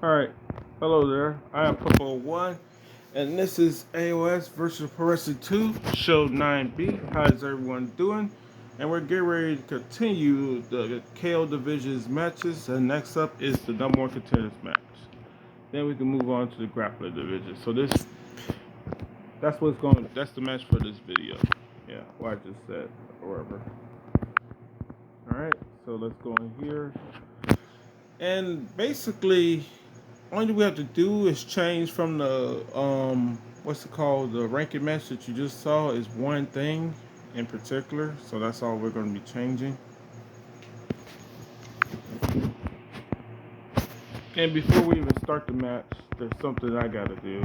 Alright, hello there. I am Purple1, and this is AOS versus Pro Wrestling 2, Show 9B. How's everyone doing? And we're getting ready to continue the KO Divisions matches, and next up is the number one contenders match. Then we can move on to the Grappler Division. So that's the match for this video. Yeah, what I just said, or whatever. Alright, so let's go in here. And basically, only we have to do is change from the what's it called, the ranking match that you just saw is one thing in particular. So that's all we're going to be changing. And before we even start the match, there's something I gotta do.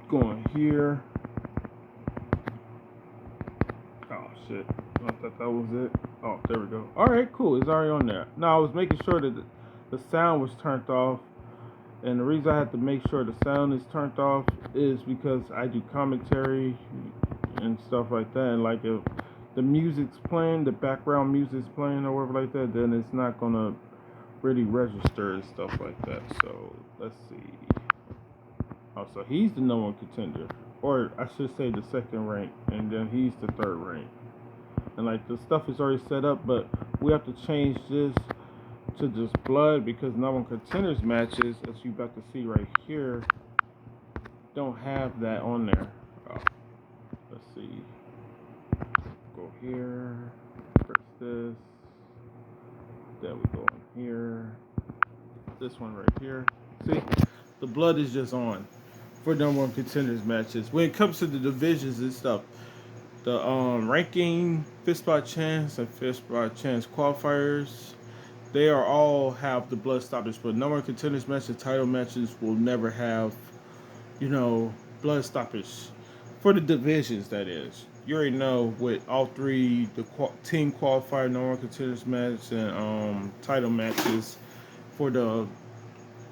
Going here. Oh shit! I thought that was it. Oh, there we go. All right, cool. It's already on there. Now I was making sure that the sound was turned off. And the reason I have to make sure the sound is turned off is because I do commentary and stuff like that. And like if the music's playing, the background music's playing or whatever like that, then it's not gonna really register and stuff like that. So let's see. Oh, so he's the number one contender, or I should say the second rank, and then he's the third rank. And like the stuff is already set up, but we have to change this to just blood because number one contenders matches, as you about to see right here, don't have that on there. Oh, let's see. Go here, press this. Then we go on here. This one right here. See, the blood is just on for number one contenders matches. When it comes to the divisions and stuff, the ranking, fifth spot chance, and fifth spot chance qualifiers, they are all have the blood stoppage, but number one contenders matches, title matches will never have, blood stoppage for the divisions. That is, you already know with all three, the team qualifier, number one contenders match, and title matches for the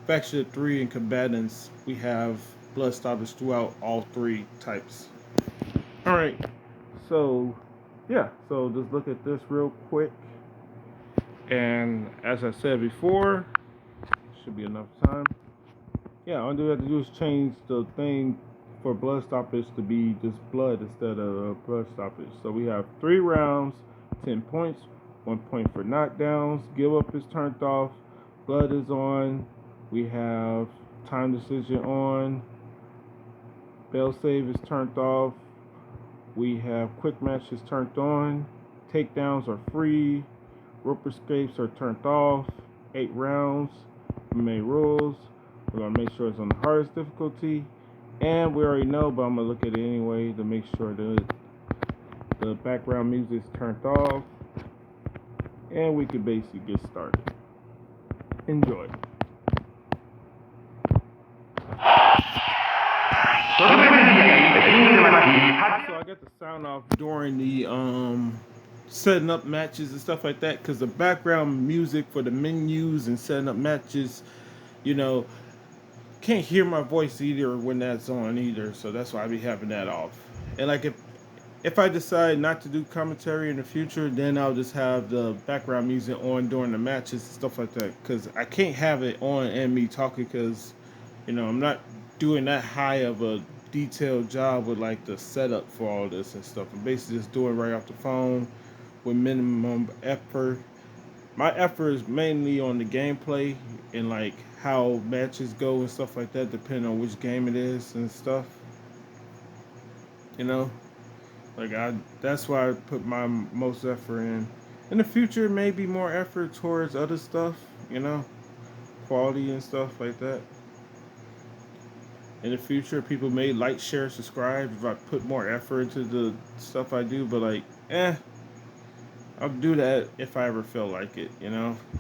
faction of three and combatants, we have blood stoppage throughout all three types. All right, so yeah, so just look at this real quick. And as I said before, should be enough time. Yeah, all we have to do is change the thing for blood stoppage to be just blood instead of blood stoppage. So we have 3 rounds, 10 points, 1 point for knockdowns. Give up is turned off. Blood is on. We have time decision on. Fail save is turned off. We have quick match is turned on. Takedowns are free. Rope escapes are turned off. 8 rounds. Main rules. We're going to make sure it's on the hardest difficulty. And we already know, but I'm going to look at it anyway to make sure that the background music is turned off. And we can basically get started. Enjoy. So I got the sound off during the setting up matches and stuff like that because the background music for the menus and setting up matches, you know, can't hear my voice either when that's on either. So that's why I be having that off. And like if I decide not to do commentary in the future, then I'll just have the background music on during the matches and stuff like that because I can't have it on and me talking because I'm not doing that high of a detailed job with like the setup for all this and stuff. I'm basically just doing right off the phone with minimum effort. My effort is mainly on the gameplay and like how matches go and stuff like that, depending on which game it is and stuff. You know, like that's why I put my most effort in. In the future, maybe more effort towards other stuff. Quality and stuff like that. In the future, people may like, share, subscribe if I put more effort into the stuff I do. But like, I'll do that if I ever feel like it.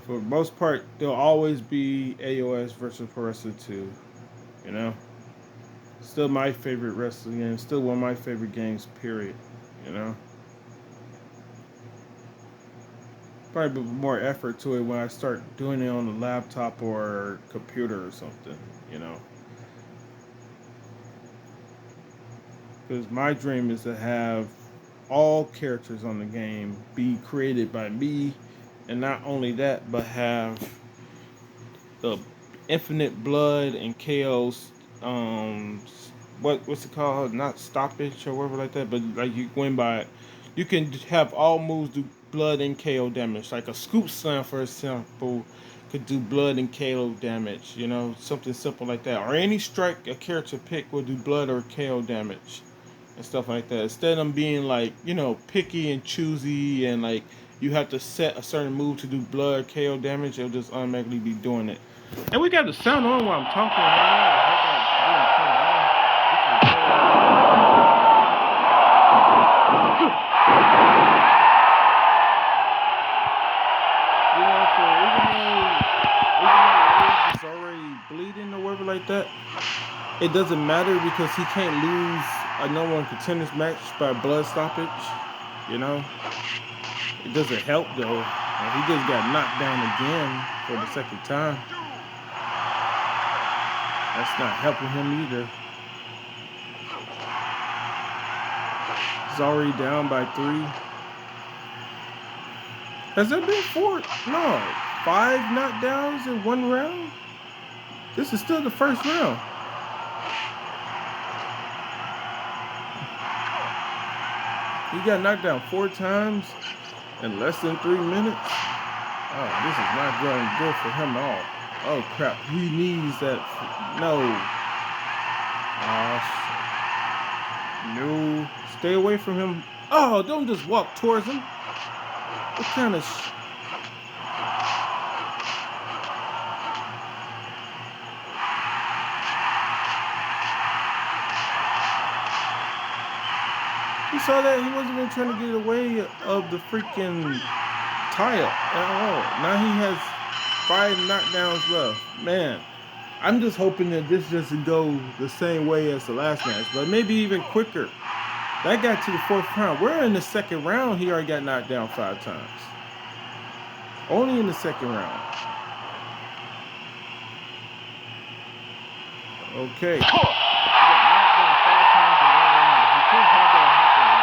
For the most part, there'll always be AOS versus Pro Wrestling 2. You know, still my favorite wrestling game. Still one of my favorite games. Period. You know, probably put more effort to it when I start doing it on the laptop or computer or something. You know. Because my dream is to have all characters on the game be created by me and not only that, but have the infinite blood and chaos. What's it called? Not stoppage or whatever like that, but like you win by it. You can have all moves do blood and KO damage. Like a scoop slam, for example, could do blood and KO damage. You know, something simple like that. Or any strike a character pick will do blood or KO damage and stuff like that. Instead of them being like, picky and choosy and like you have to set a certain move to do blood KO damage, it'll just automatically be doing it. And we got the sound on while I'm talking. Yeah, so even though Rage is already bleeding or whatever like that, it doesn't matter because he can't lose a number one contenders match by blood stoppage. You know, it doesn't help though. He just got knocked down again for the second time. That's not helping him either. He's already down by 3. Has there been 4? No, 5 knockdowns in 1 round? This is still the first round. He got knocked down 4 times in less than 3 minutes. Oh, this is not going good for him at all. Oh crap, he needs that. No. No. Stay away from him. Oh, don't just walk towards him. What kind of You saw that? He wasn't even trying to get away of the freaking tie-up at all. Now he has 5 knockdowns left. Man, I'm just hoping that this doesn't go the same way as the last match, but maybe even quicker. That got to the 4th round. We're in the 2nd round. He already got knocked down 5 times. Only in the 2nd round. Okay. He got knocked down 5 times in 1 round. He can't have that happen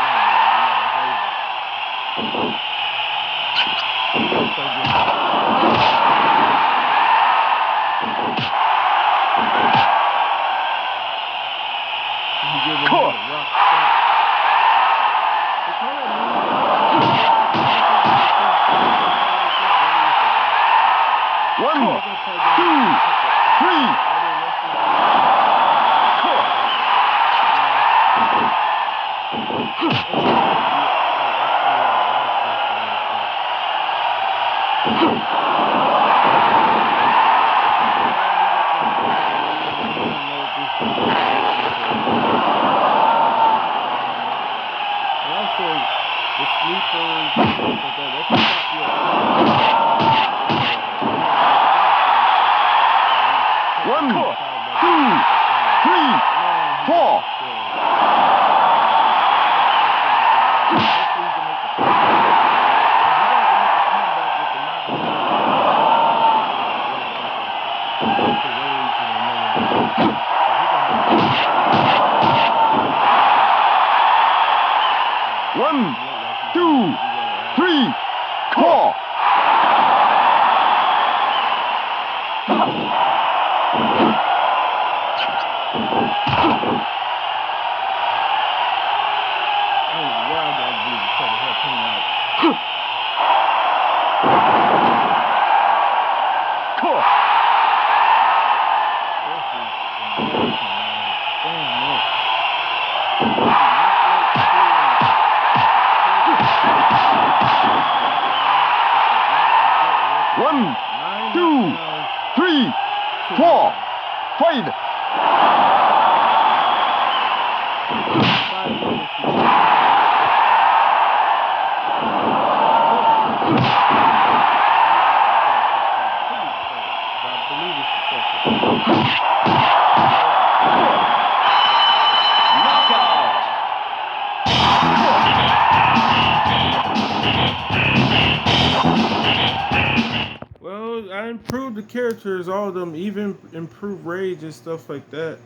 characters, all of them, even improved rage and stuff like that,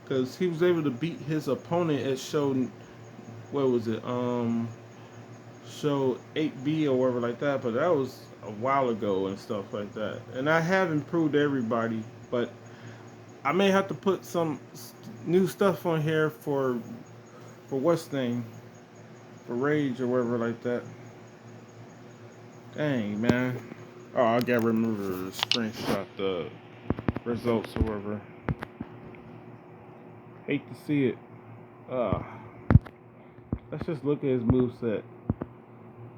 because he was able to beat his opponent at show, what was it, show 8B or whatever like that. But that was a while ago and stuff like that. And I have improved everybody, but I may have to put some new stuff on here for what's name for Rage or whatever like that. Dang man. Oh, I gotta remember to screenshot the results or whatever. Hate to see it. Uh, let's just look at his moveset.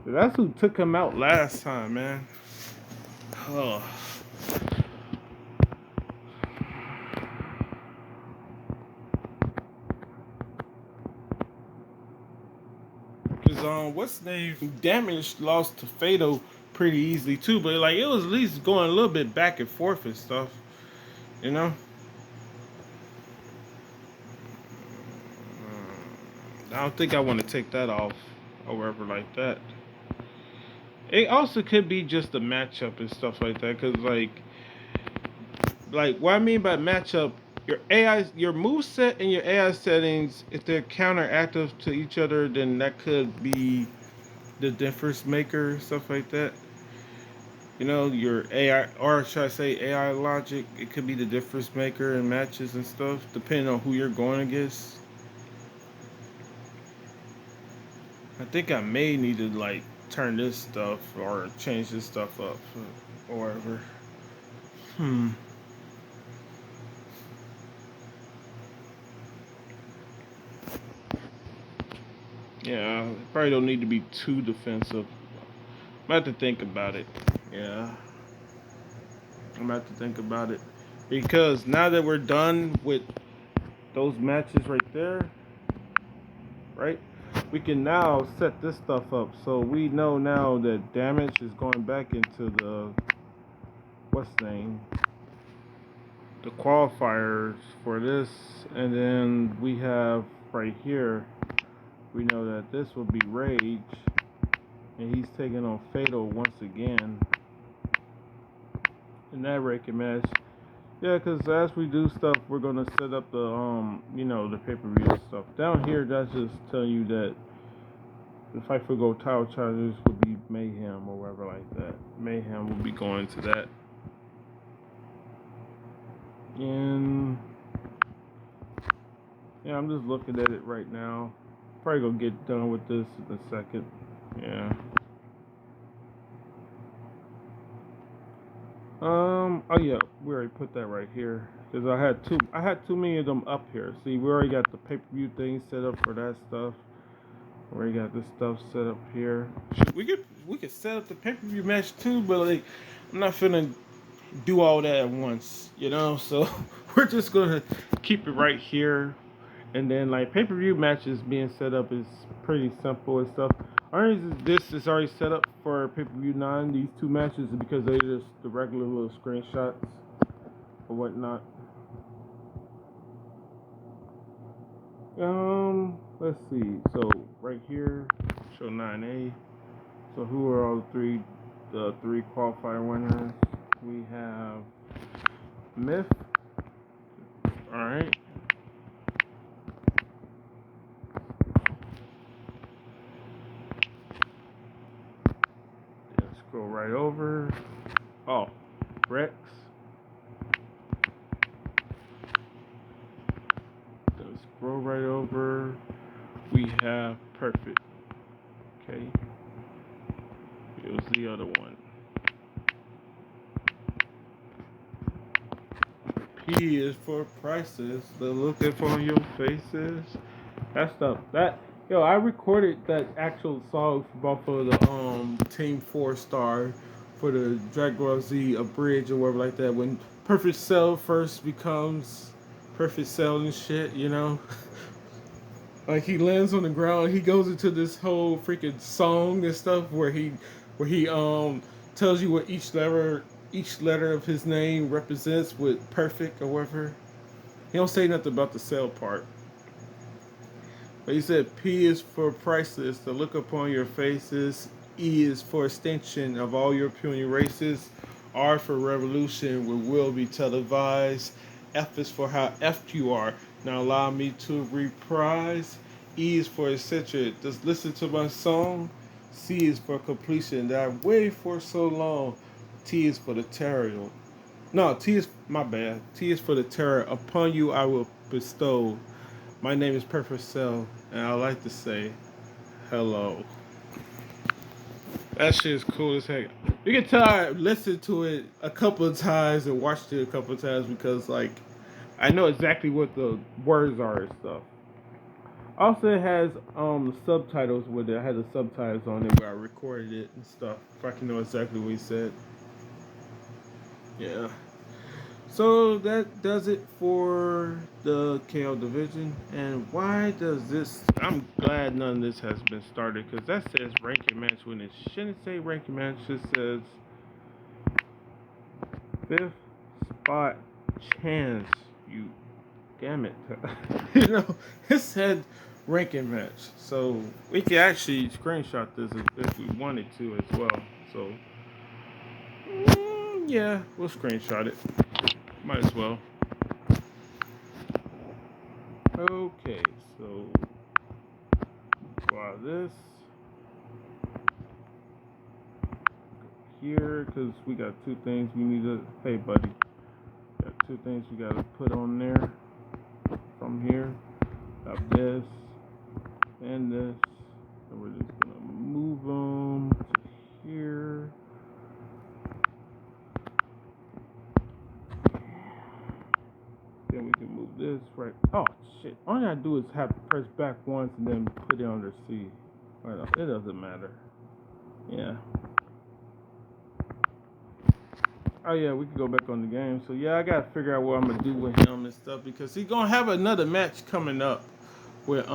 That's who took him out last time, man. Oh. Cause what's the name? Damage lost to Fatal pretty easily too, but like it was at least going a little bit back and forth and stuff, you know. I don't think I want to take that off or whatever like that. It also could be just a matchup and stuff like that, cause like what I mean by matchup, your AI, your move set and your AI settings, if they're counteractive to each other, then that could be the difference maker, stuff like that. You know, your AI, or should I say AI logic, it could be the difference maker in matches and stuff, depending on who you're going against. I think I may need to like turn this stuff or change this stuff up or whatever. Hmm. Yeah, probably don't need to be too defensive. I'm about to think about it. Yeah, I'm about to think about it because now that we're done with those matches right there, right? We can now set this stuff up so we know now that damage is going back into the what's the name, the qualifiers for this, and then we have right here. We know that this will be Rage, and he's taking on Fatal once again in that ranking match. Yeah, because as we do stuff, we're gonna set up the the pay-per-view stuff. Down here, that's just telling you that the Fight for Gold title challenges would be Mayhem or whatever like that. Mayhem will be going to that. And yeah, I'm just looking at it right now. Probably gonna get done with this in a second. Yeah. Oh yeah, we already put that right here because I had too many of them up here. See, we already got the pay-per-view thing set up for that stuff. We already got this stuff set up here. We could set up the pay-per-view match too, but like I'm not finna do all that at once, you know. So we're just gonna keep it right here, and then like pay-per-view matches being set up is pretty simple and stuff. This is already set up for pay-per-view 9. These two matches is because they're just the regular little screenshots or whatnot. Let's see. So right here, show 9A. So who are all the three qualifier winners? We have Myth. All right. Then scroll right over. Oh, Rex. Then scroll right over. We have Perfect. Okay. It was the other one. P is for prices. The look upon your faces. That stuff. I recorded that actual song for both of the Team 4 Star for the Dragon Ball Z a bridge or whatever like that. When Perfect Cell first becomes Perfect Cell and shit, you know. Like he lands on the ground, he goes into this whole freaking song and stuff where he tells you what each letter of his name represents with perfect or whatever. He don't say nothing about the cell part. But he said P is for priceless, the look upon your faces. E is for extinction of all your puny races. R for revolution, where will be televised. F is for how effed you are. Now allow me to reprise. E is for eccentric. Just listen to my song. C is for completion that I waited for so long. T is for the terror. No, T is my bad. T is for the terror. Upon you I will bestow. My name is Perfect Cell, and I like to say hello. That shit is cool as heck. You can tell I listened to it a couple of times and watched it a couple of times because like I know exactly what the words are and stuff. Also, it has subtitles with it. I had the subtitles on it where I recorded it and stuff. If I can know exactly what he said. Yeah. So that does it for the KO division. And why does this? I'm glad none of this has been started because that says ranking match when it shouldn't say ranking match. It says fifth spot chance. You damn it. You know, it said ranking match. So we can actually screenshot this if we wanted to as well. So yeah, we'll screenshot it. Might as well. Okay, so while this here, because we got two things we need to. Hey, buddy, got two things we got to put on there from here. Got this and this, and we're just gonna move them to here. Then we can move this right. Oh shit! All I gotta do is have to press back once and then put it under C. Right, it doesn't matter. Yeah. Oh yeah, we can go back on the game. So yeah, I gotta figure out what I'm gonna do with him and stuff because he's gonna have another match coming up with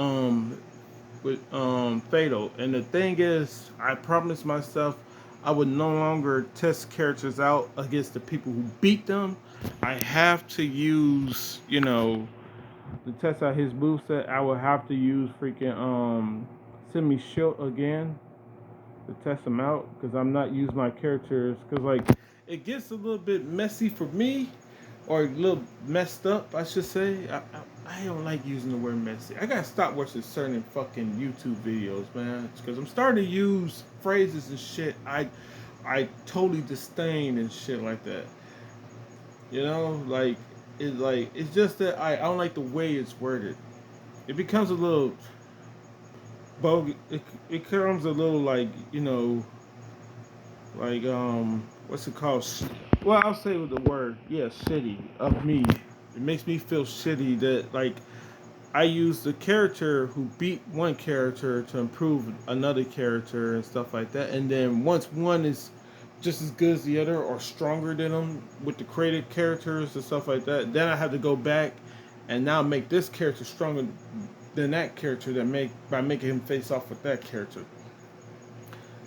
Fatal. And the thing is, I promised myself I would no longer test characters out against the people who beat them. I have to use, to test out his moveset. I would have to use freaking Semi Shield again to test them out because I'm not using my characters because like it gets a little bit messy for me or a little messed up I should say. I don't like using the word messy. I gotta stop watching certain fucking YouTube videos, man, because I'm starting to use phrases and shit I totally disdain and shit like that. It's just that I don't like the way it's worded. It becomes a little bogus. It comes a little like what's it called? Well, I'll say with the word, yeah, shitty of me. It makes me feel shitty that like I use the character who beat one character to improve another character and stuff like that, and then once one is just as good as the other or stronger than them with the created characters and stuff like that, then I have to go back and now make this character stronger than that character by making him face off with that character.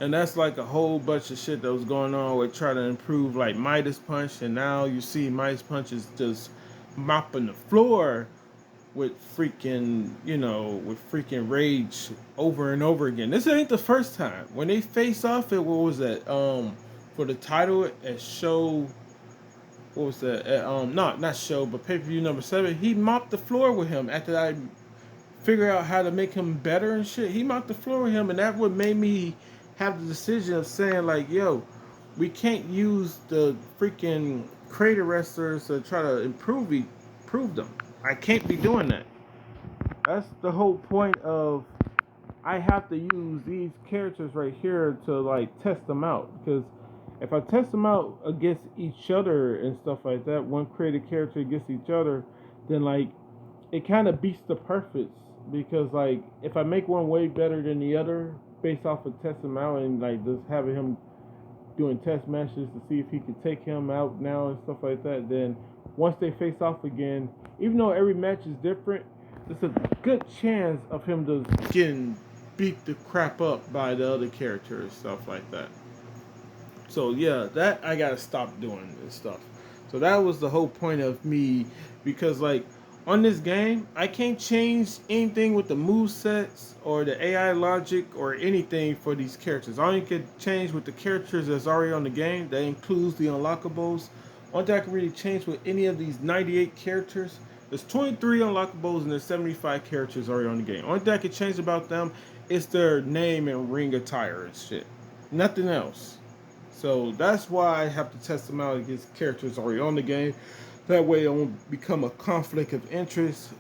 And that's like a whole bunch of shit that was going on with trying to improve like Midas Punch, and now you see Midas Punch is just mopping the floor with freaking rage over and over again. This ain't the first time. When they face off at what was that? For the title at show what was that? Not show, but pay-per-view number 7, he mopped the floor with him after I figure out how to make him better and shit. He mopped the floor with him, and that what made me have the decision of saying like, yo, we can't use the freaking creator wrestlers to try to improve them. I can't be doing that. That's the whole point of I have to use these characters right here to like test them out, because if I test them out against each other and stuff like that, one created character against each other, then like it kind of beats the perfects, because like if I make one way better than the other based off of testing him out and like just having him doing test matches to see if he could take him out now and stuff like that, then once they face off again, even though every match is different, there's a good chance of him just getting beat the crap up by the other character and stuff like that. So yeah, that I gotta stop doing and stuff. So that was the whole point of me, because like on this game, I can't change anything with the move sets or the AI logic or anything for these characters. All you can change with the characters that's already on the game. That includes the unlockables. Only thing I can really change with any of these 98 characters. There's 23 unlockables and there's 75 characters already on the game. Only thing I can change about them it's their name and ring attire and shit. Nothing else. So that's why I have to test them out against characters already on the game. That way it won't become a conflict of interest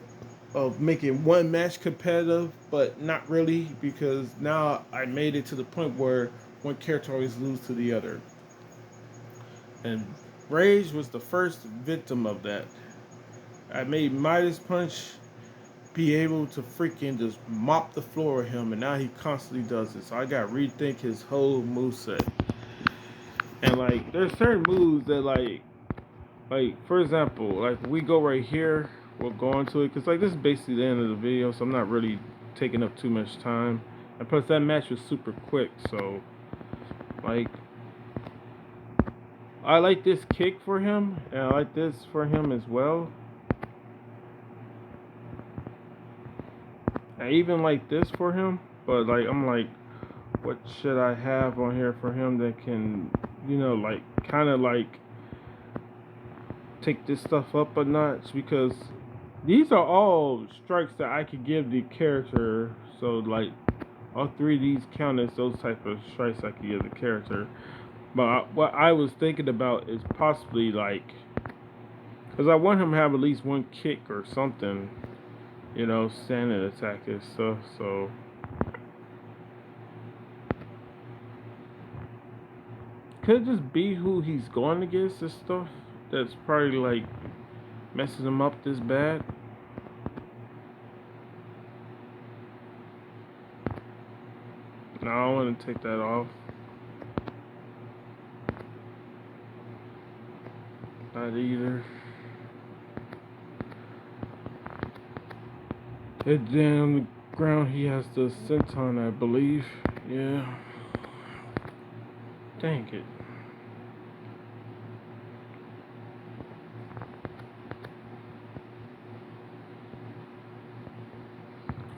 of making one match competitive, but not really, because now I made it to the point where one character always loses to the other. And Rage was the first victim of that. I made Midas Punch be able to freaking just mop the floor with him, and now he constantly does it. So I got to rethink his whole moveset. And like, there's certain moves that like for example, like we go right here, we'll go into it because like this is basically the end of the video, so I'm not really taking up too much time. And plus that match was super quick, so like I like this kick for him, and I like this for him as well. I even like this for him, but like I'm like, what should I have on here for him that can, like kind of like take this stuff up a notch, because these are all strikes that I could give the character. So like all three of these count as those type of strikes I could give the character. But what I was thinking about is possibly like, because I want him to have at least one kick or something, standing attack and stuff. So could it just be who he's going against and stuff that's probably like messing him up this bad? No, I don't want to take that off. Not either. And then on the ground he has the senton, I believe. Yeah. Dang it.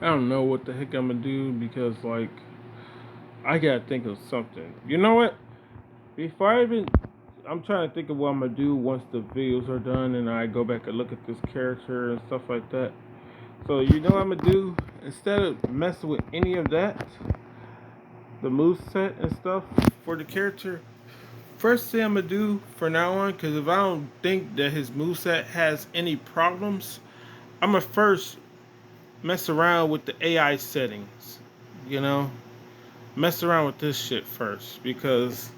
I don't know what the heck I'm gonna do, because like I gotta think of something. You know what? Before I even, I'm trying to think of what I'm gonna do once the videos are done and I go back and look at this character and stuff like that. So you know what I'm gonna do? Instead of messing with any of that, the move set and stuff for the character, first thing I'm gonna do for now on, because if I don't think that his moveset has any problems, I'm gonna first mess around with the AI settings. You know, mess around with this shit first, because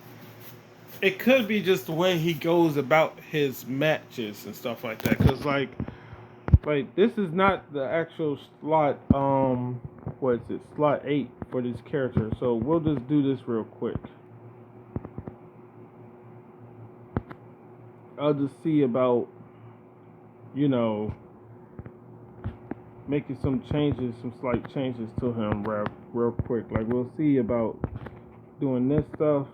it could be just the way he goes about his matches and stuff like that. Because like this is not the actual slot. What is it? Slot 8 for this character. So we'll just do this real quick. I'll just see about, you know, making some changes, some slight changes to him real quick. Like we'll see about doing this stuff.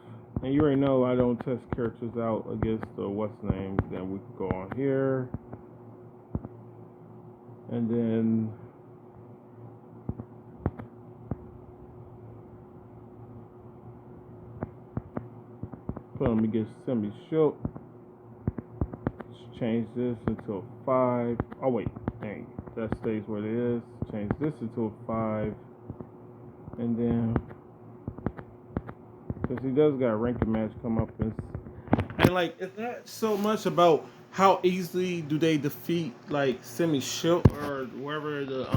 And you already know I don't test characters out against the what's name. Then we can go on here. And then put him against semi-shook. Change this into a 5. Oh wait, dang, that stays where it is. Change this into a 5. And then, because he does got a ranking match come up, and like it's not so much about how easily do they defeat like Semi Shield or wherever the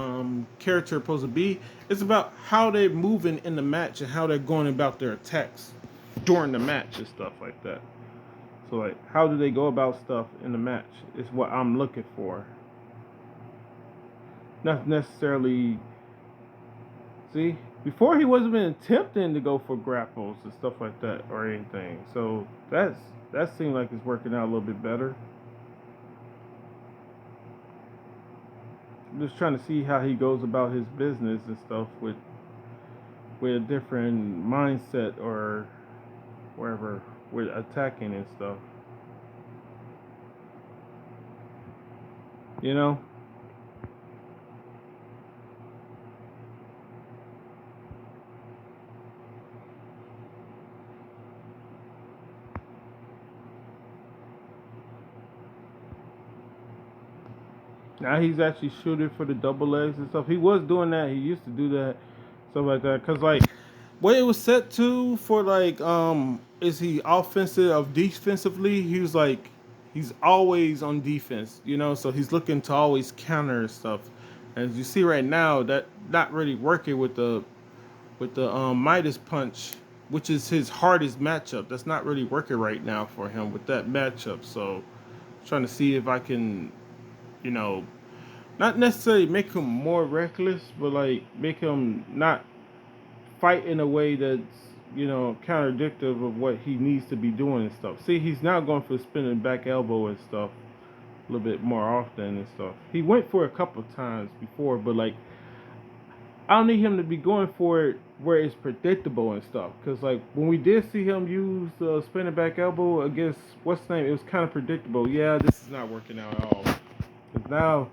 character is supposed to be. It's about how they're moving in the match and how they're going about their attacks during the match and stuff like that. So like, how do they go about stuff in the match is what I'm looking for. Not necessarily. See, before he wasn't even attempting to go for grapples and stuff like that or anything. So that seemed like it's working out a little bit better. I'm just trying to see how he goes about his business and stuff with a different mindset or wherever with attacking and stuff. You know? Now he's actually shooting for the double legs and stuff. He was doing that. He used to do that stuff like that. Cause like what it was set to for like is he offensive or defensively? He was like he's always on defense, you know, so he's looking to always counter and stuff. As you see right now, that not really working with the Midas punch, which is his hardest matchup. That's not really working right now for him with that matchup. So trying to see if I can, you know, not necessarily make him more reckless, but like make him not fight in a way that's contradictive of what he needs to be doing and stuff. See, he's now going for spinning back elbow and stuff a little bit more often and stuff. He went for it a couple of times before, but like I don't need him to be going for it where it's predictable and stuff. Cause like when we did see him use the spinning back elbow against what's his name, it was kind of predictable. Yeah, this is not working out at all. Cause now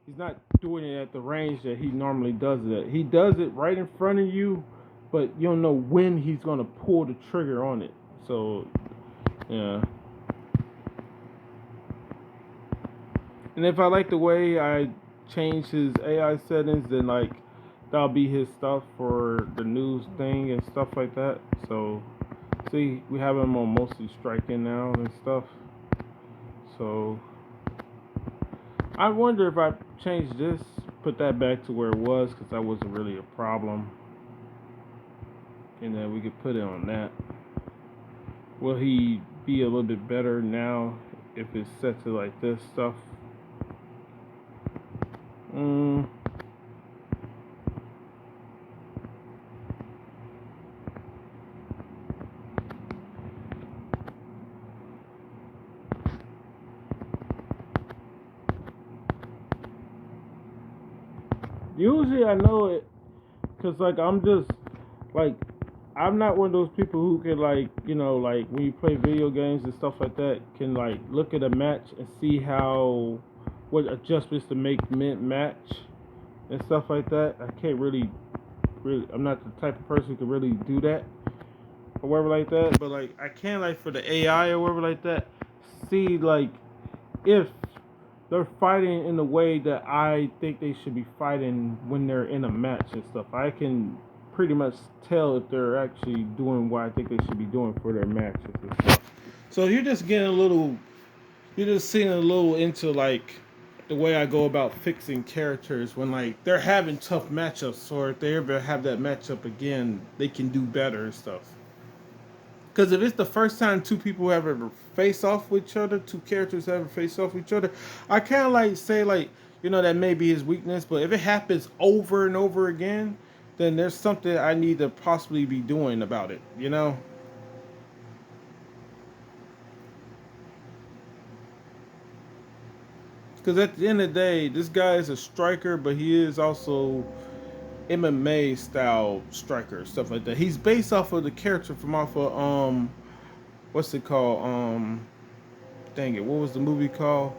he's not doing it at the range that he normally does it at. He does it right in front of you, but you don't know when he's gonna pull the trigger on it. So yeah. And if I like the way I change his AI settings, then like that'll be his stuff for the news thing and stuff like that. So see, we have him on mostly striking now and stuff. So I wonder if I change this, put that back to where it was, because that wasn't really a problem. And then we could put it on that. Will he be a little bit better now if it's set to like this stuff? Usually I know it, cause like I'm just like I'm not one of those people who can like like when you play video games and stuff like that can like look at a match and see how what adjustments to make mid match and stuff like that. I can't really I'm not the type of person who can really do that or whatever like that. But like I can like for the AI or whatever like that see like if they're fighting in the way that I think they should be fighting when they're in a match and stuff. I can pretty much tell if they're actually doing what I think they should be doing for their matches and stuff. So you're just getting a little, you're just seeing a little into like the way I go about fixing characters when like they're having tough matchups, or if they ever have that matchup again, they can do better and stuff. Because if it's the first time two people have ever face off with each other, two characters ever face off with each other, I kind of like say like that may be his weakness. But if it happens over and over again, then there's something I need to possibly be doing about it. Because at the end of the day, this guy is a striker, but he is also MMA style striker, stuff like that. He's based off of the character from off of what's it called? Dang it, what was the movie called?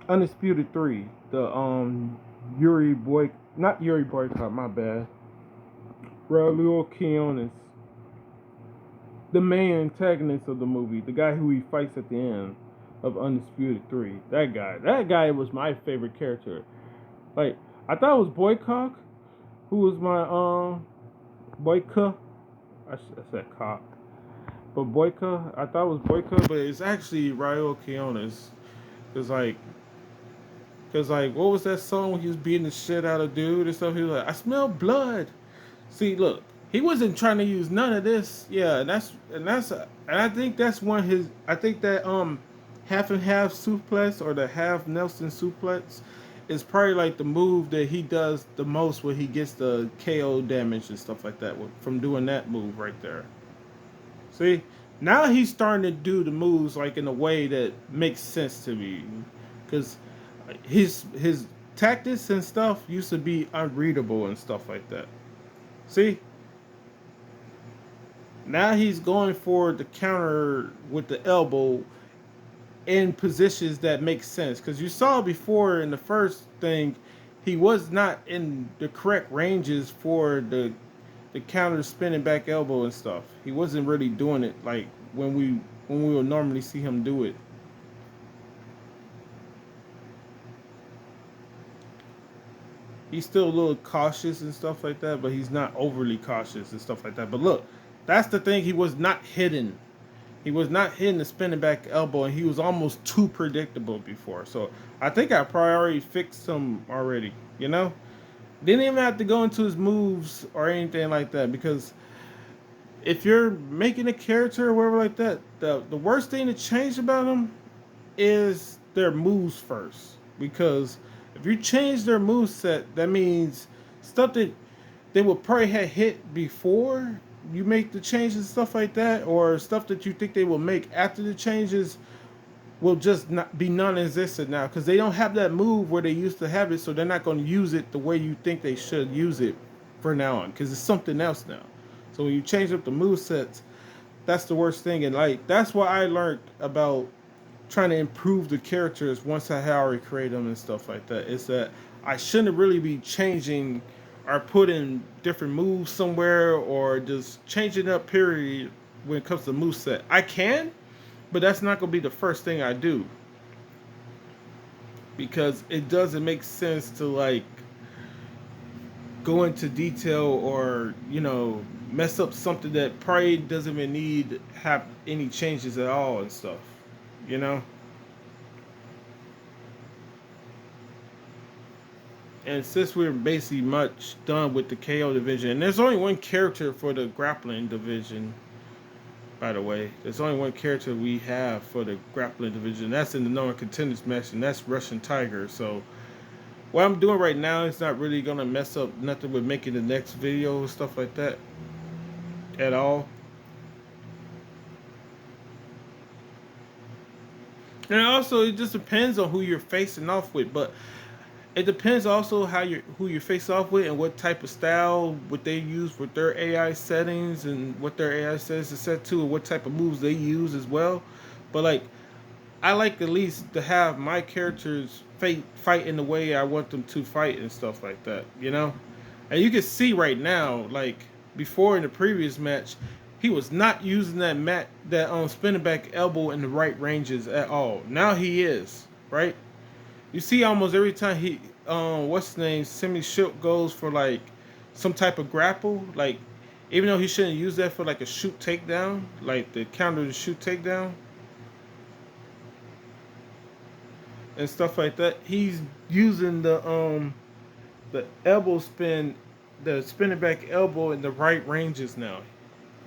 Undisputed 3. The Yuri Boy, not Yuri Boycott, my bad. Raul Quinones, the main antagonist of the movie, the guy who he fights at the end of Undisputed 3. That guy was my favorite character. Like, I thought it was Boycock, who was my Boyka. I said cock, but Boyka. I thought it was Boyka, but it's actually Raul Quinones. Cause like, what was that song when he was beating the shit out of dude and stuff? He was like, "I smell blood." See, look, he wasn't trying to use none of this. Yeah, and I think that's one of his. I think that half and half suplex or the half Nelson suplex is probably like the move that he does the most when he gets the KO damage and stuff like that from doing that move right there. See, now he's starting to do the moves like in a way that makes sense to me, because his tactics and stuff used to be unreadable and stuff like that. See, now he's going for the counter with the elbow in positions that make sense. Because you saw before in the first thing, he was not in the correct ranges for the counter spinning back elbow and stuff. He wasn't really doing it like when we would normally see him do it. He's still a little cautious and stuff like that, but he's not overly cautious and stuff like that. But look, that's the thing. He was not hidden. He was not hitting the spinning back elbow, and he was almost too predictable before. So I think I probably already fixed him already. You know, didn't even have to go into his moves or anything like that, because if you're making a character or whatever like that, the worst thing to change about them is their moves first. Because if you change their move set, that means stuff that they would probably have hit before you make the changes and stuff like that, or stuff that you think they will make after the changes will just not be non-existent now, because they don't have that move where they used to have it, so they're not going to use it the way you think they should use it for now on, because it's something else now. So when you change up the move sets, that's the worst thing. And like, that's what I learned about trying to improve the characters once I had already created them and stuff like that, is that I shouldn't really be changing or putting different moves somewhere, or just changing up period when it comes to move set. I can, but that's not going to be the first thing I do, because it doesn't make sense to like go into detail, or mess up something that probably doesn't even need have any changes at all and stuff, you know. And since we're basically much done with the KO division, and there's only one character for the grappling division, by the way. There's only one character we have for the grappling division. That's in the known contenders match, and that's Russian Tiger. So what I'm doing right now is not really gonna mess up nothing with making the next video and stuff like that at all. And also, it just depends on who you're facing off with, but it depends also who you face off with, and what type of style what they use with their AI settings, and what their AI says to set to, and what type of moves they use as well. But like, I like at least to have my characters fight in the way I want them to fight and stuff like that, you know? And you can see right now, like before in the previous match, he was not using that spinning back elbow in the right ranges at all. Now he is, right? You see almost every time he what's his name, Semi Shook goes for like some type of grapple, like even though he shouldn't use that for like a shoot takedown, like the counter to shoot takedown and stuff like that, he's using the elbow spin, the spinning back elbow in the right ranges now.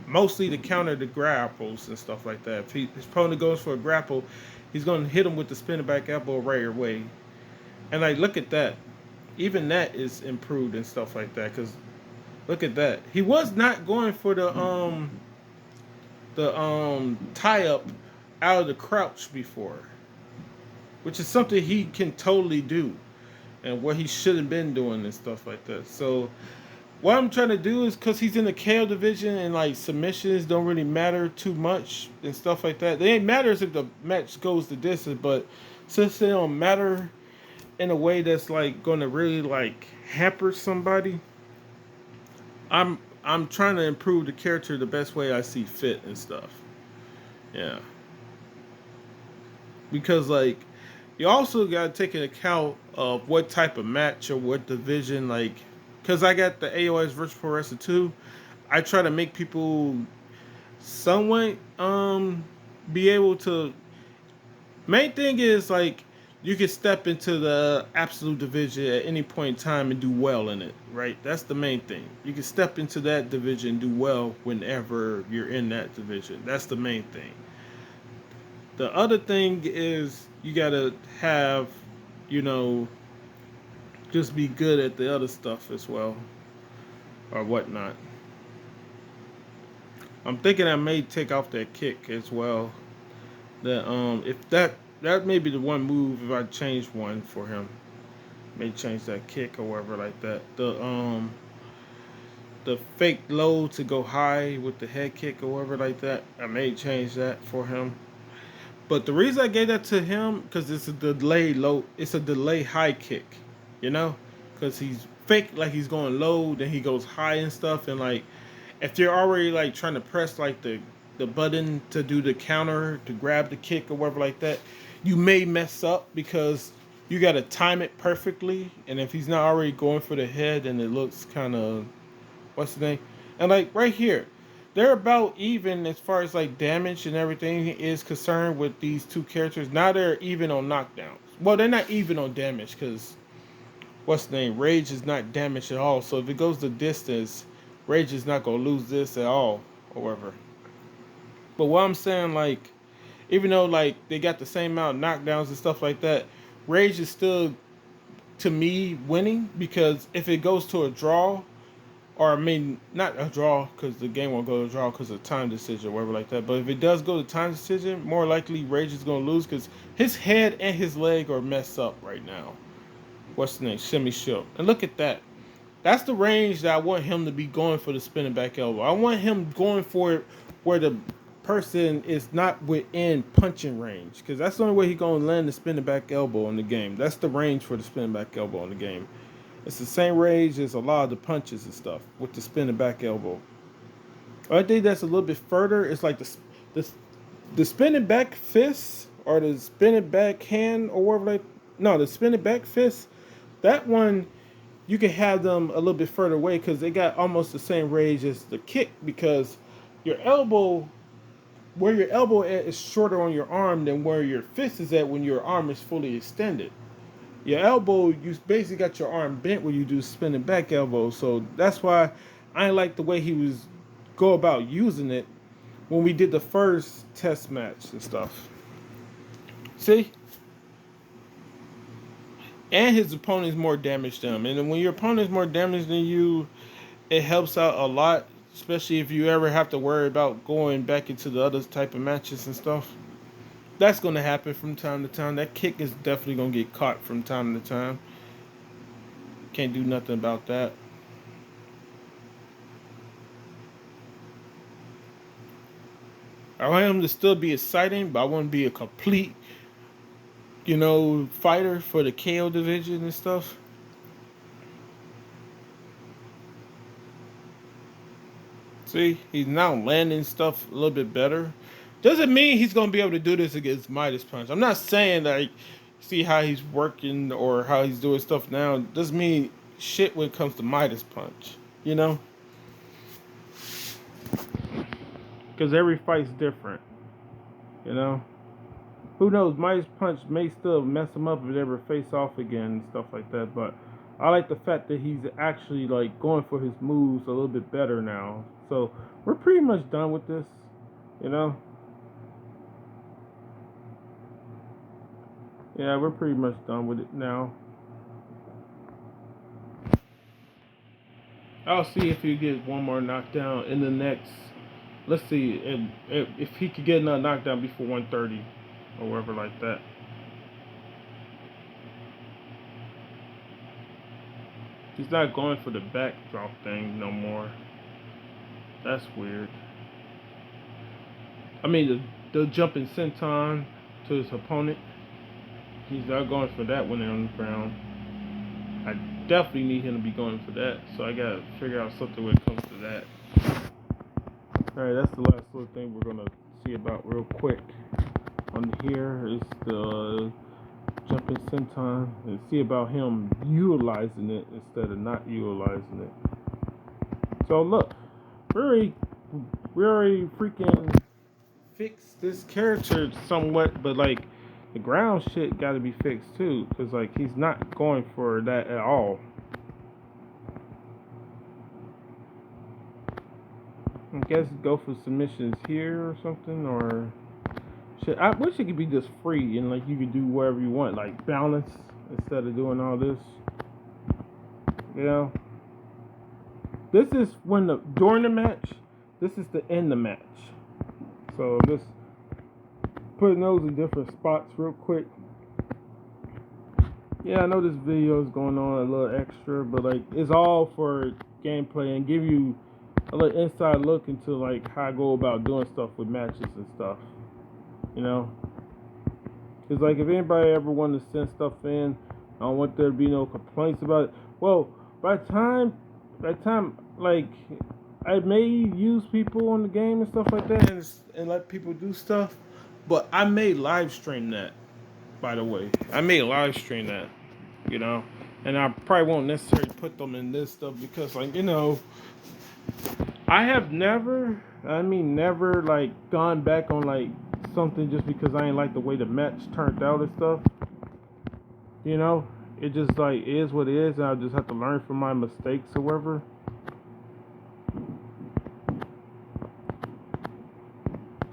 Mostly to counter the grapples and stuff like that. If his opponent goes for a grapple, he's going to hit him with the spinning back elbow right away. And like, look at that. Even that is improved and stuff like that. Because look at that. He was not going for the tie up out of the crouch before, which is something he can totally do, and what he should have been doing and stuff like that. So what I'm trying to do is, because he's in the KO division, and like submissions don't really matter too much and stuff like that. They ain't matters if the match goes the distance, but since they don't matter in a way that's like going to really like hamper somebody, I'm trying to improve the character the best way I see fit and stuff. Yeah. Because like, you also got to take into account of what type of match or what division, like, because I got the AOS versus Pro Wrestling 2. I try to make people somewhat be able to. Main thing is like, you can step into the absolute division at any point in time and do well in it, right? That's the main thing. You can step into that division and do well whenever you're in that division. That's the main thing. The other thing is you gotta have, just be good at the other stuff as well, or whatnot. I'm thinking I may take off that kick as well. That if that may be the one move, if I change one for him, may change that kick or whatever like that. The fake low to go high with the head kick or whatever like that, I may change that for him. But the reason I gave that to him, because it's a delay low, it's a delay high kick, because he's fake, like he's going low, then he goes high and stuff, and like, if you're already like trying to press like the button to do the counter to grab the kick or whatever like that, you may mess up because you got to time it perfectly, and if he's not already going for the head, then it looks kind of what's the name? And like right here, they're about even as far as like damage and everything is concerned with these two characters. Now they're even on knockdowns. Well, they're not even on damage because what's the name? Rage is not damaged at all. So if it goes the distance, Rage is not gonna lose this at all, or whatever. But what I'm saying, like, even though like they got the same amount of knockdowns and stuff like that, Rage is still to me winning because if it goes to a draw, or I mean not a draw because the game won't go to a draw because of time decision or whatever like that. But if it does go to time decision, more likely Rage is gonna lose because his head and his leg are messed up right now. What's the name? Shimmy Shook. And look at that. That's the range that I want him to be going for the spinning back elbow. I want him going for it where the person is not within punching range. Because that's the only way he's going to land the spinning back elbow in the game. That's the range for the spinning back elbow in the game. It's the same range as a lot of the punches and stuff with the spinning back elbow. I think that's a little bit further. It's like the spinning back fist or the spinning back hand or whatever. Like, no, the spinning back fist. That one, you can have them a little bit further away because they got almost the same range as the kick because your elbow, where your elbow is shorter on your arm than where your fist is at when your arm is fully extended. Your elbow, you basically got your arm bent when you do spinning back elbow. So that's why I ain't like the way he was go about using it when we did the first test match and stuff. See? And his opponent's more damaged than him. And when your opponent's more damaged than you, it helps out a lot, especially if you ever have to worry about going back into the other type of matches and stuff. That's going to happen from time to time. That kick is definitely going to get caught from time to time. Can't do nothing about that. I want him to still be exciting, but I want to be a complete fighter for the KO division and stuff. See, he's now landing stuff a little bit better. Doesn't mean he's going to be able to do this against Midas Punch. I'm not saying that see how he's working or how he's doing stuff now. Doesn't mean shit when it comes to Midas Punch, Because every fight's different, Who knows? Midas Punch may still mess him up if they ever face off again and stuff like that. But I like the fact that he's actually like going for his moves a little bit better now. So we're pretty much done with this, Yeah, we're pretty much done with it now. I'll see if he gets one more knockdown in the next. Let's see if he could get another knockdown before 130 or whatever like that. He's not going for the backdrop thing no more. That's weird. I mean, the jumping senton to his opponent. He's not going for that when they're on the ground. I definitely need him to be going for that. So I gotta figure out something when it comes to that. Alright, that's the last little thing we're gonna see about real quick. On here is the jumping senton and see about him utilizing it instead of not utilizing it. So look, we already freaking fixed this character somewhat, but like the ground shit got to be fixed too, because like he's not going for that at all. I guess go for submissions here or something, or shit. I wish it could be just free and like you could do whatever you want, like balance instead of doing all this. This is when during the match. This is the end of the match. So I'm just putting those in different spots real quick. Yeah, I know this video is going on a little extra, but like it's all for gameplay and give you a little inside look into like how I go about doing stuff with matches and stuff. Because like if anybody ever wanted to send stuff in, I don't want there to be no complaints about it. Well, by the time like I may use people on the game and stuff like that and let people do stuff, but I may live stream that. by the way. I may live stream that, you know, and I probably won't necessarily put them in this stuff because, like, I have never, never like gone back on like something just because I ain't like the way the match turned out and stuff. You know, it just like is what it is, and I just have to learn from my mistakes or whatever.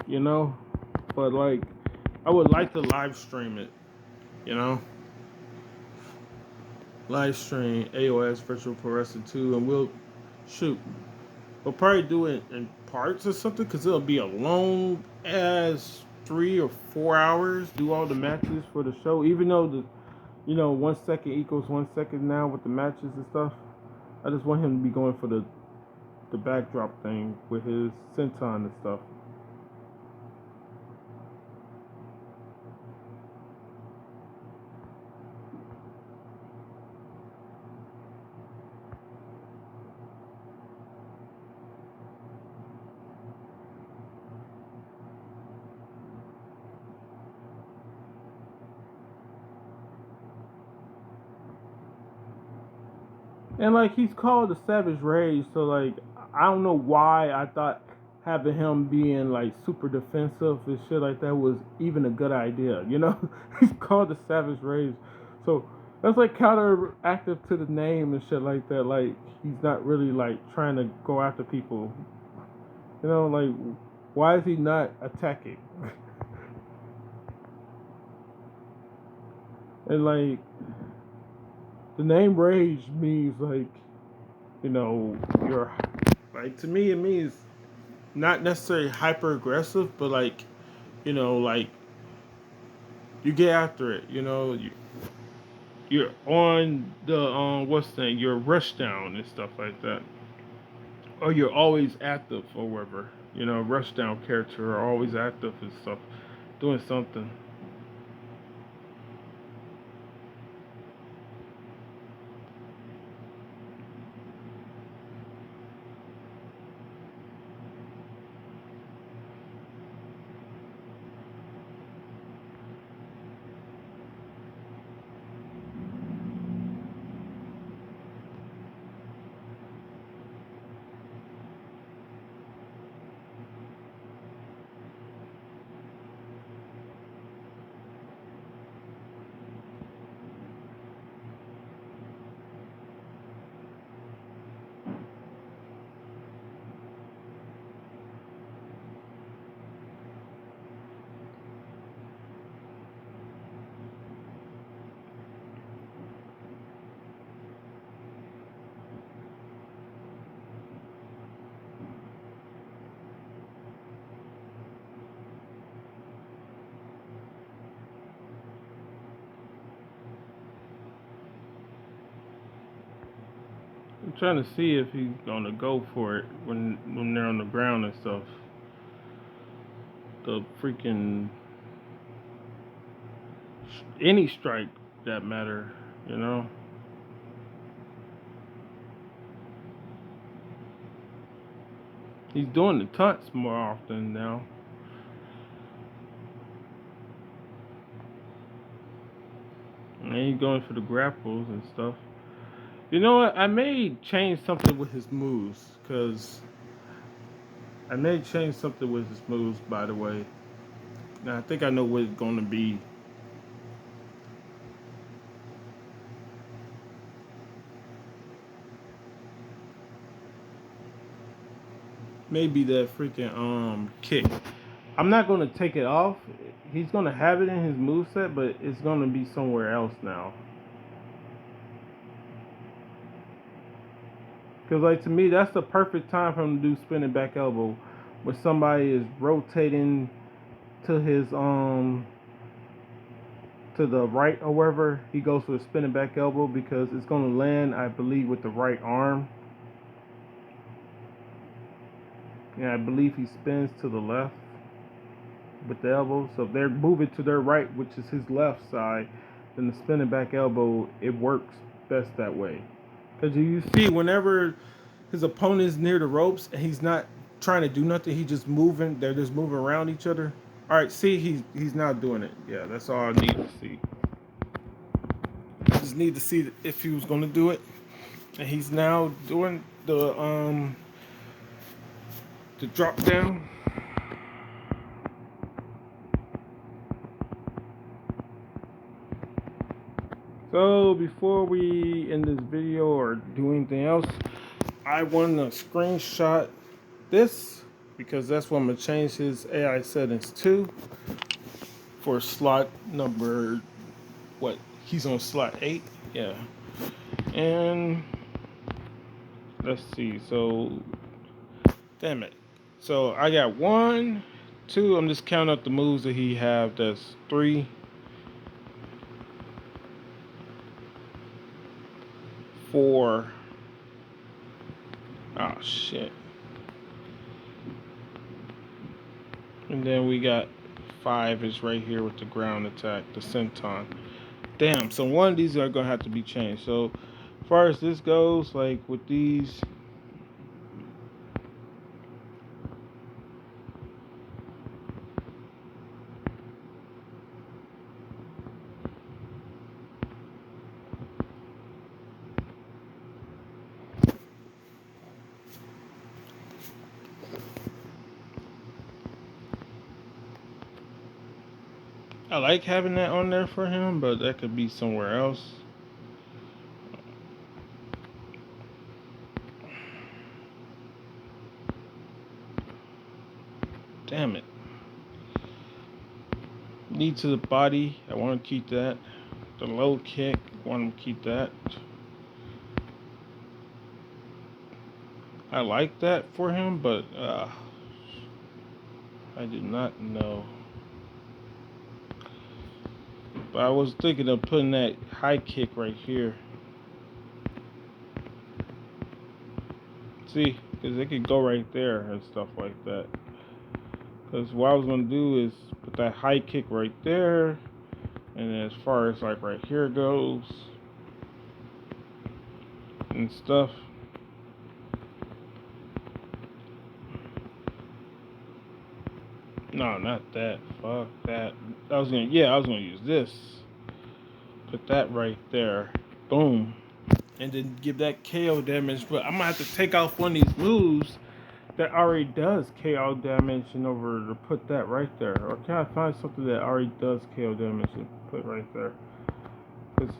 You know, but like I would like to live stream it. You know, live stream AOS Virtual Pro Wrestling 2, and shoot. We'll probably do it in parts or something because it'll be a long as 3 or 4 hours. Do all the matches for the show, even though 1 second equals 1 second now with the matches and stuff. I just want him to be going for the backdrop thing with his senton and stuff. And like he's called the Savage Rage, so like I don't know why I thought having him being like super defensive and shit like that was even a good idea. You know, he's called the Savage Rage, so that's like counteractive to the name and shit like that. Like he's not really like trying to go after people. You know, like why is he not attacking? And like the name Rage means like, you're like to me it means not necessarily hyper aggressive, but like, like you get after it. You're on the you're rush down and stuff like that, or you're always active or whatever. Rush down character are always active and stuff, doing something. I'm trying to see if he's gonna go for it when they're on the ground and stuff. The freaking any strike that matter, you know. He's doing the taunts more often now. And he's going for the grapples and stuff. You know what? I may change something with his moves, by the way. Now, I think I know what it's going to be. Maybe that freaking kick. I'm not going to take it off. He's going to have it in his moveset, but it's going to be somewhere else now. Because, like, to me, that's the perfect time for him to do spinning back elbow. When somebody is rotating to his, to the right or wherever, he goes for a spinning back elbow because it's going to land, I believe, with the right arm. And I believe he spins to the left with the elbow. So if they're moving to their right, which is his left side, then the spinning back elbow, it works best that way. Because you see, whenever his opponent is near the ropes and he's not trying to do nothing, they're just moving around each other. All right, see, he's not doing it. Yeah, that's all I need to see. I just need to see if he was going to do it, and he's now doing the drop down. So before we end this video or do anything else, I want to screenshot this because that's what I'm gonna change his AI settings to for slot number what he's on slot 8. Yeah, and let's see. So damn it. So I got 1, 2. I'm just counting up the moves that he have. That's 3, 4. Oh shit. And then we got 5 is right here with the ground attack, the senton. Damn, so one of these are gonna have to be changed. So as far as this goes, like with these, I like having that on there for him, but that could be somewhere else. Damn it. Knee to the body, I want to keep that. The low kick, I want to keep that. I like that for him, but I did not know. But I was thinking of putting that high kick right here. See, because it could go right there and stuff like that. Because what I was going to do is put that high kick right there. And as far as like right here goes and stuff. No, not that. Fuck that. I was gonna use this. Put that right there. Boom. And then give that KO damage. But I'm gonna have to take off one of these moves that already does KO damage in order to put that right there. Or can I find something that already does KO damage and put right there? Because,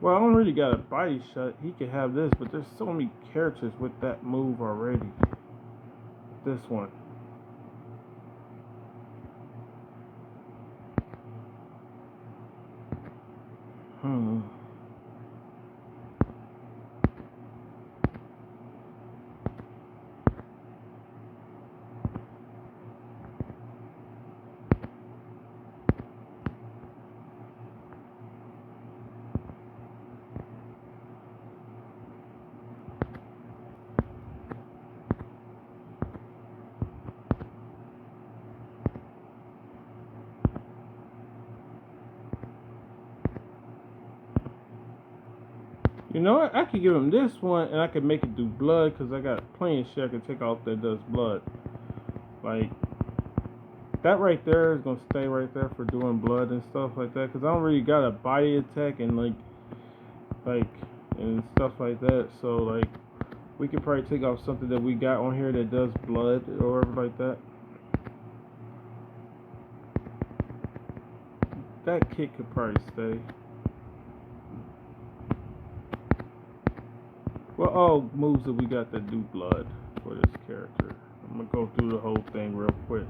well, I don't really got a body shot. He could have this, but there's so many characters with that move already. This one. You know what? I could give him this one, and I could make it do blood, because I got plenty of shit I could take off that does blood. Like, that right there is going to stay right there for doing blood and stuff like that, because I don't really got a body attack and, and stuff like that. So, like, we could probably take off something that we got on here that does blood or whatever like that. That kick could probably stay. Well, all moves that we got that do blood for this character. I'm going to go through the whole thing real quick.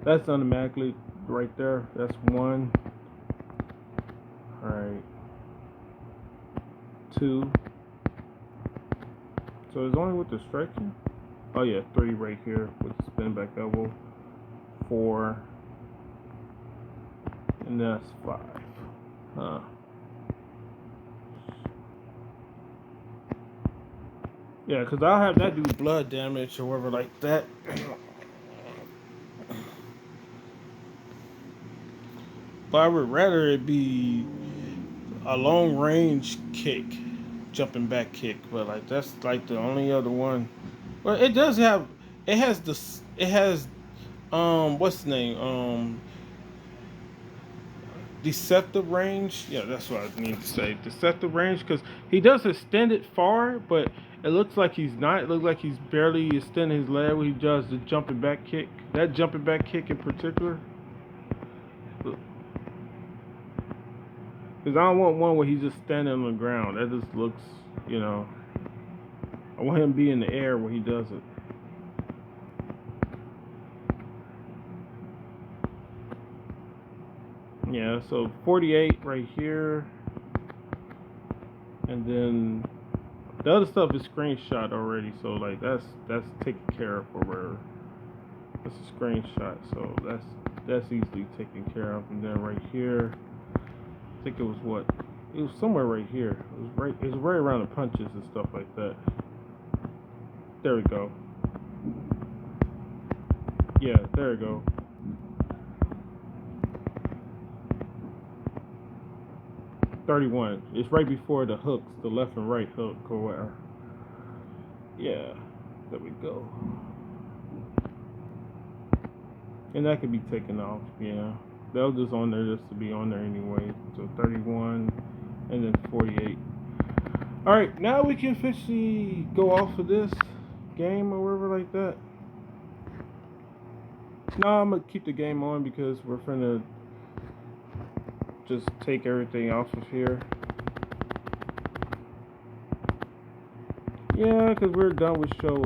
That's automatically right there. That's 1. Alright. 2. So it's only with the striking? Oh yeah, 3 right here with the spin back elbow. 4. And that's 5. Huh. Yeah, because I'll have that do blood damage or whatever like that. But I would rather it be a long range kick, jumping back kick. But like that's like the only other one. Well, it does have, it has What's the name? Deceptive range. Yeah, that's what I need to say. Deceptive range, because he does extend it far, but it looks like he's not. It looks like he's barely extending his leg when he does the jumping back kick. That jumping back kick in particular. Because I don't want one where he's just standing on the ground. That just looks, you know. I want him to be in the air where he does it. Yeah, so 48 right here. And then the other stuff is screenshot already, so like that's taken care of for where that's a screenshot, so that's easily taken care of. And then right here, I think it was what? It was somewhere right here. It was right around the punches and stuff like that. There we go. Yeah, there we go. $31. It's right before the hooks, the left and right hook or whatever. Yeah, there we go. And that could be taken off, yeah. That was just on there just to be on there anyway. So 31 and then 48. Alright, now we can officially go off of this game or whatever like that. No, I'm going to keep the game on because we're finna just take everything off of here. Yeah, because we're done with show.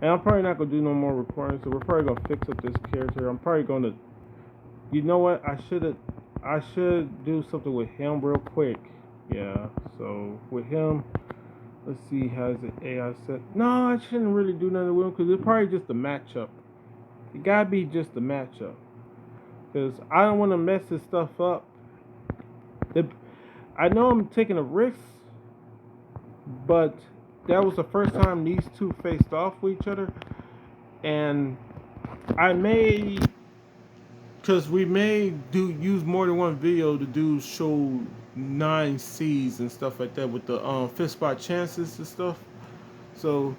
And I'm probably not going to do no more recording, so we're probably going to fix up this character. I'm probably going to... You know what? I should do something with him real quick. Yeah, so with him, let's see, has it AI set? No, I shouldn't really do nothing with him because it's probably just a matchup. It gotta be just a matchup. Because I don't want to mess this stuff up. I know I'm taking a risk, but that was the first time these two faced off with each other. And I may, because we may use more than one video to do show 9Cs and stuff like that with the fist spot chances and stuff. So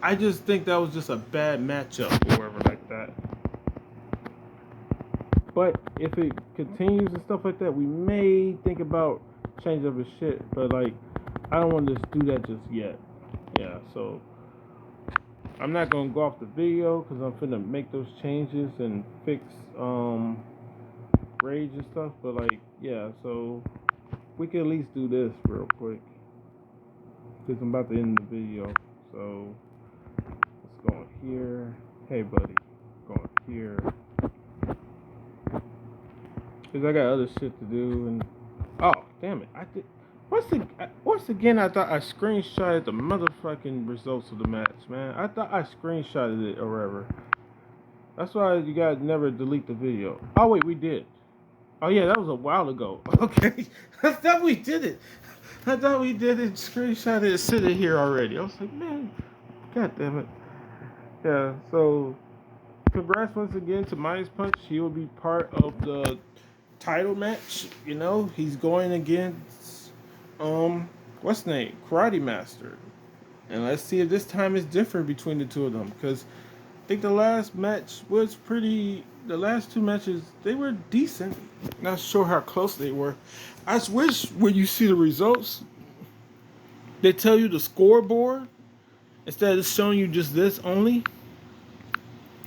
I just think that was just a bad matchup or whatever like that. But if it continues and stuff like that, we may think about changing up his shit. But like, I don't want to just do that just yet. Yeah, so I'm not gonna go off the video because I'm finna make those changes and fix rage and stuff. But like, yeah, so we can at least do this real quick because I'm about to end the video. So let's go in here. Hey, buddy, go in here. Cause I got other shit to do, and oh damn it, I did. Once again, I thought I screenshotted the motherfucking results of the match, man. I thought I screenshotted it or whatever. That's why you guys never delete the video. Oh wait, we did. Oh yeah, that was a while ago. Okay, I thought we did it. I thought we did it. Screenshotted it, sitting here already. I was like, man, god damn it. Yeah. So, congrats once again to Midas Punch. He will be part of the title match. You know, he's going against what's the name? Karate Master. And let's see if this time is different between the two of them, because I think the last match was pretty. The last two matches, they were decent. Not sure how close they were. I wish when you see the results, they tell you the scoreboard instead of showing you just this only.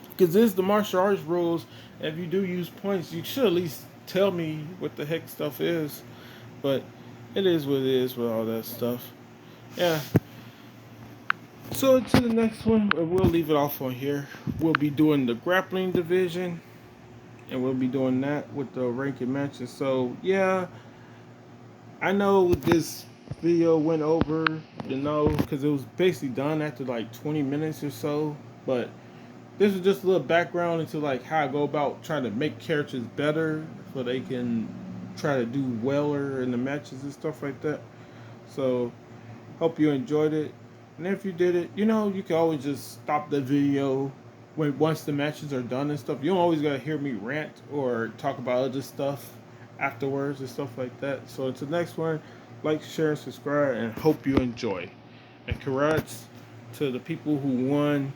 Because this is the martial arts rules. And if you do use points, you should at least tell me what the heck stuff is. But it is what it is with all that stuff. Yeah. So to the next one, we'll leave it off on here. We'll be doing the grappling division. And we'll be doing that with the ranking matches. So yeah, I know this video went over, you know, because it was basically done after like 20 minutes or so. But this is just a little background into like how I go about trying to make characters better so they can try to do weller in the matches and stuff like that. So hope you enjoyed it. And if you did it, you know, you can always just stop the video once the matches are done and stuff. You don't always gotta hear me rant or talk about other stuff afterwards and stuff like that. So until the next one, like, share, and subscribe, and hope you enjoy. And congrats to the people who won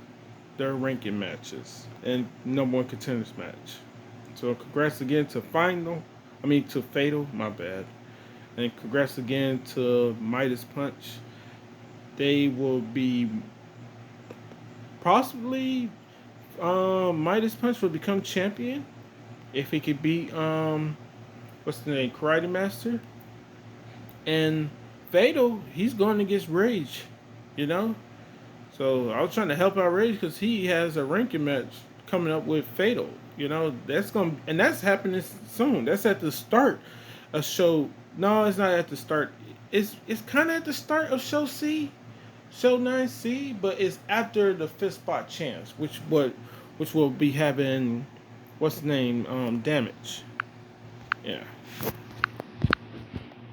their ranking matches and number one contenders match. So congrats again to to Fatal, my bad. And congrats again to Midas Punch. They will be possibly Midas Punch will become champion if he could beat what's the name, Karate Master. And Fatal, he's going against Rage, you know. So I was trying to help out Rage because he has a ranking match coming up with Fatal. You know, that's happening soon. That's at the start of show. No, it's not at the start. It's kind of at the start of show 9C, but it's after the fifth spot chance, which will be having what's the name, Damage. Yeah,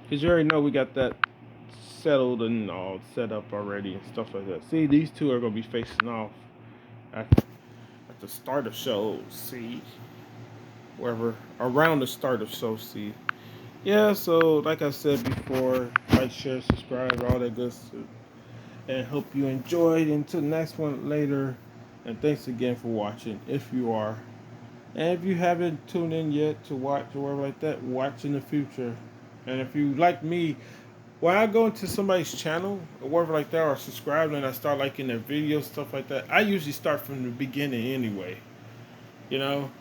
because you already know we got that settled and all set up already and stuff like that. See, these two are gonna be facing off at, at the start of show C, wherever around the start of show C. Yeah, so like I said before, like, share, subscribe, all that good stuff, and hope you enjoyed. Until the next one later, and thanks again for watching. If you are, and if you haven't tuned in yet to watch or whatever like that, watch in the future. And if you like me, when I go into somebody's channel or whatever like that, or subscribe and I start liking their videos, stuff like that, I usually start from the beginning anyway, you know,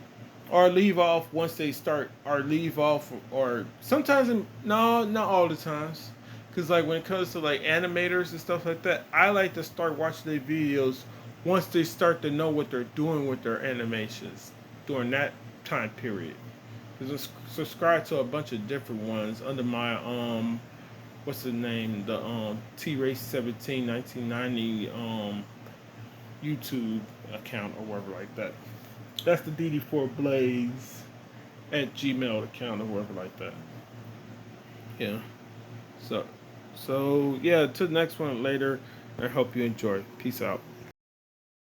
or leave off once they start, or leave off, or sometimes, no, not all the times, because like when it comes to like animators and stuff like that, I like to start watching their videos once they start to know what they're doing with their animations during that time period. Because I subscribe to a bunch of different ones under my what's the name? The T Race 17 1990 YouTube account or whatever like that. That's the DD4 Blaze at Gmail account or whatever like that. Yeah. So yeah, to the next one later. I hope you enjoy. Peace out.